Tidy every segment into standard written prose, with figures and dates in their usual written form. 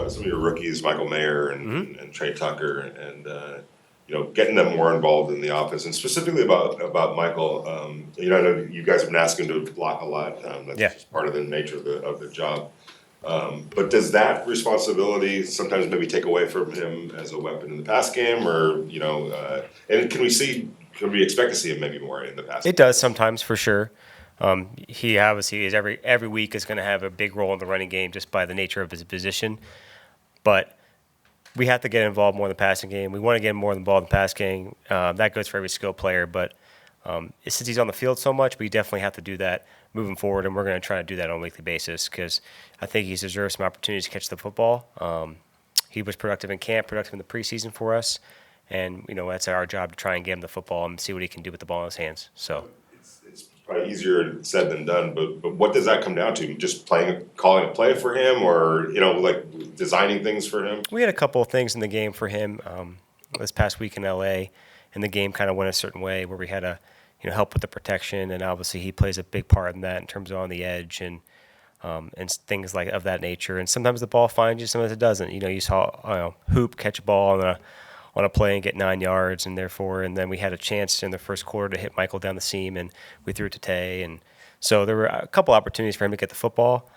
about some of your rookies, Michael Mayer and Trey Tucker, and getting them more involved in the offense, and specifically about Michael. I know you guys have been asking him to block a lot. That's just part of the nature of the job. But does that responsibility sometimes maybe take away from him as a weapon in the pass game, or and can we expect to see him maybe more in the pass game? It does sometimes, for sure. He obviously is every week is going to have a big role in the running game just by the nature of his position. But we have to get involved more in the passing game. We want to get him more involved in the pass game. That goes for every skill player. But since he's on the field so much, we definitely have to do that moving forward, and we're going to try to do that on a weekly basis because I think he deserves some opportunities to catch the football. He was productive in camp, productive in the preseason for us, and that's our job to try and get him the football and see what he can do with the ball in his hands. So. It's probably easier said than done, but what does that come down to? Just calling a play for him, or like designing things for him? We had a couple of things in the game for him this past week in LA, and the game kind of went a certain way where we had to help with the protection, and obviously he plays a big part in that in terms of on the edge and things like of that nature. And sometimes the ball finds you, sometimes it doesn't. You saw Hoop catch a ball on a play and get 9 yards, and then we had a chance in the first quarter to hit Michael down the seam, and we threw it to Tay, and so there were a couple opportunities for him to get the football.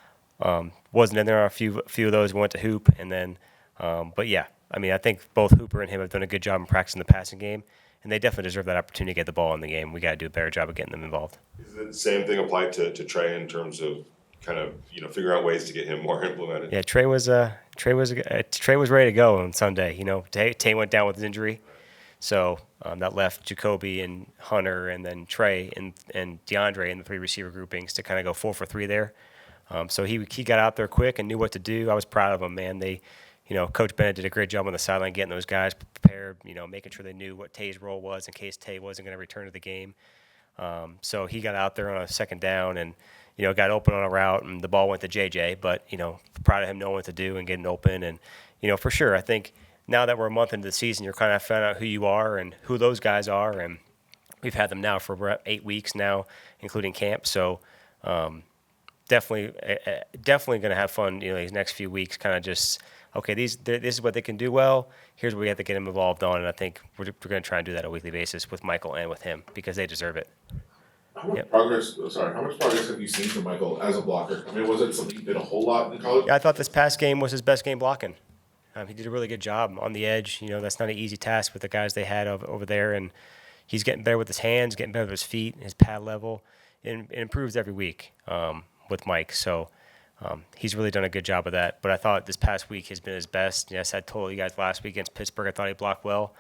Wasn't in there on a few of those. We went to Hoop, and then, but yeah, I think both Hooper and him have done a good job in practicing the passing game, and they definitely deserve that opportunity to get the ball in the game. We got to do a better job of getting them involved. Is it the same thing applied to Trey in terms of kind of figure out ways to get him more implemented? Yeah, Trey was ready to go on Sunday. Tay went down with his injury, so that left Jacoby and Hunter and then Trey and DeAndre in the 3 receiver groupings to kind of go 4 for 3 there. So he got out there quick and knew what to do. I was proud of him, man. Coach Bennett did a great job on the sideline getting those guys prepared, making sure they knew what Tay's role was in case Tay wasn't going to return to the game. So he got out there on a second down and, got open on a route, and the ball went to JJ. But, proud of him knowing what to do and getting open. And, for sure, I think now that we're a month into the season, you're kind of finding out who you are and who those guys are. And we've had them now for 8 weeks now, including camp. So definitely going to have fun, these next few weeks, kind of just – okay, this is what they can do well. Here's what we have to get them involved on, and I think we're going to try and do that on a weekly basis with Michael and with him because they deserve it. How much progress have you seen from Michael as a blocker? Was it something he did a whole lot in college? Yeah, I thought this past game was his best game blocking. He did a really good job on the edge. That's not an easy task with the guys they had over there, and he's getting better with his hands, getting better with his feet, his pad level. It improves every week with Mike, so he's really done a good job of that. But I thought this past week has been his best. Yes, I told you guys last week against Pittsburgh, I thought he blocked well.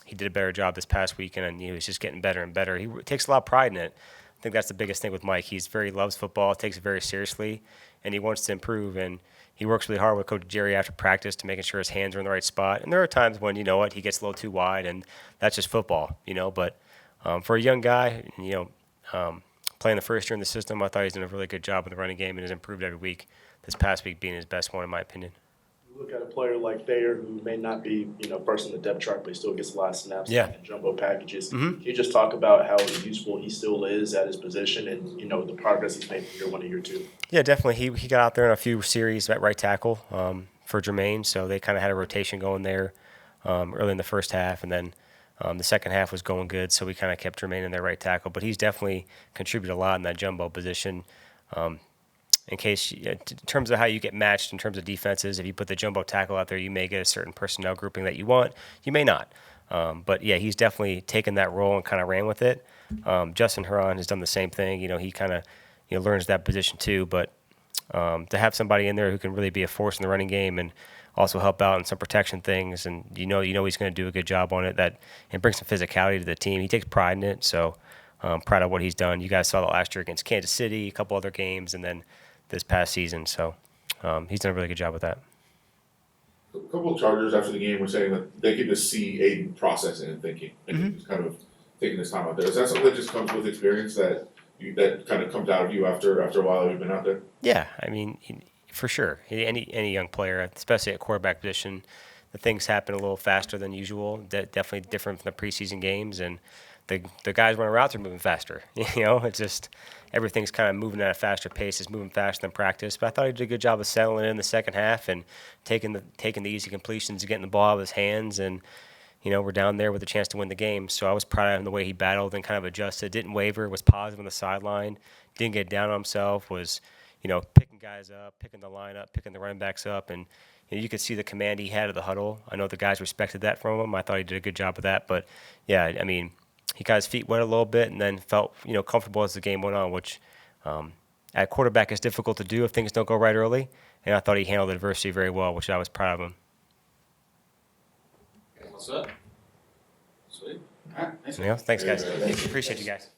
He did a better job this past week, and he's just getting better and better. He takes a lot of pride in it. I think that's the biggest thing with Mike. He loves football, takes it very seriously, and he wants to improve. And he works really hard with Coach Jerry after practice to making sure his hands are in the right spot. And there are times when, he gets a little too wide, and that's just football, But for a young guy, playing the first year in the system, I thought he's done a really good job in the running game and has improved every week. This past week being his best one, in my opinion. You look at a player like Thayer, who may not be, first on the depth chart, but he still gets a lot of snaps in jumbo packages. Mm-hmm. Can you just talk about how useful he still is at his position and, the progress he's made from year 1 to year 2? Yeah, definitely. He got out there in a few series at right tackle for Jermaine, so they kind of had a rotation going there early in the first half, and then the second half was going good, so we kind of kept Jermaine in their right tackle. But he's definitely contributed a lot in that jumbo position. In terms of how you get matched in terms of defenses, if you put the jumbo tackle out there, you may get a certain personnel grouping that you want. You may not. But, yeah, he's definitely taken that role and kind of ran with it. Justin Huron has done the same thing. He kind of learns that position too. But to have somebody in there who can really be a force in the running game and also help out in some protection things, and he's going to do a good job on it, and bring some physicality to the team. He takes pride in it, so proud of what he's done. You guys saw that last year against Kansas City, a couple other games, and then this past season. So he's done a really good job with that. A couple of Chargers after the game were saying that they could just see Aiden processing and thinking, and he's kind of taking his time out there. Is that something that just comes with experience that kind of comes out of you after a while you've been out there? Yeah, for sure. Any young player, especially at quarterback position, the things happen a little faster than usual. Definitely different from the preseason games, and the guys running routes are moving faster. You know, it's just everything's kind of moving at a faster pace. It's moving faster than practice. But I thought he did a good job of settling in the second half and taking the easy completions and getting the ball out of his hands. And, you know, we're down there with a chance to win the game. So I was proud of him the way he battled and kind of adjusted, didn't waver, was positive on the sideline, didn't get down on himself, was, you know, picking guys up, picking the line up, picking the running backs up. And you could see the command he had of the huddle. I know the guys respected that from him. I thought he did a good job of that. But, yeah, I mean, he got his feet wet a little bit and then felt, you know, comfortable as the game went on, which at quarterback is difficult to do if things don't go right early. And I thought he handled adversity very well, which I was proud of him. What's up? Sweet. Thanks, guys. Appreciate you guys.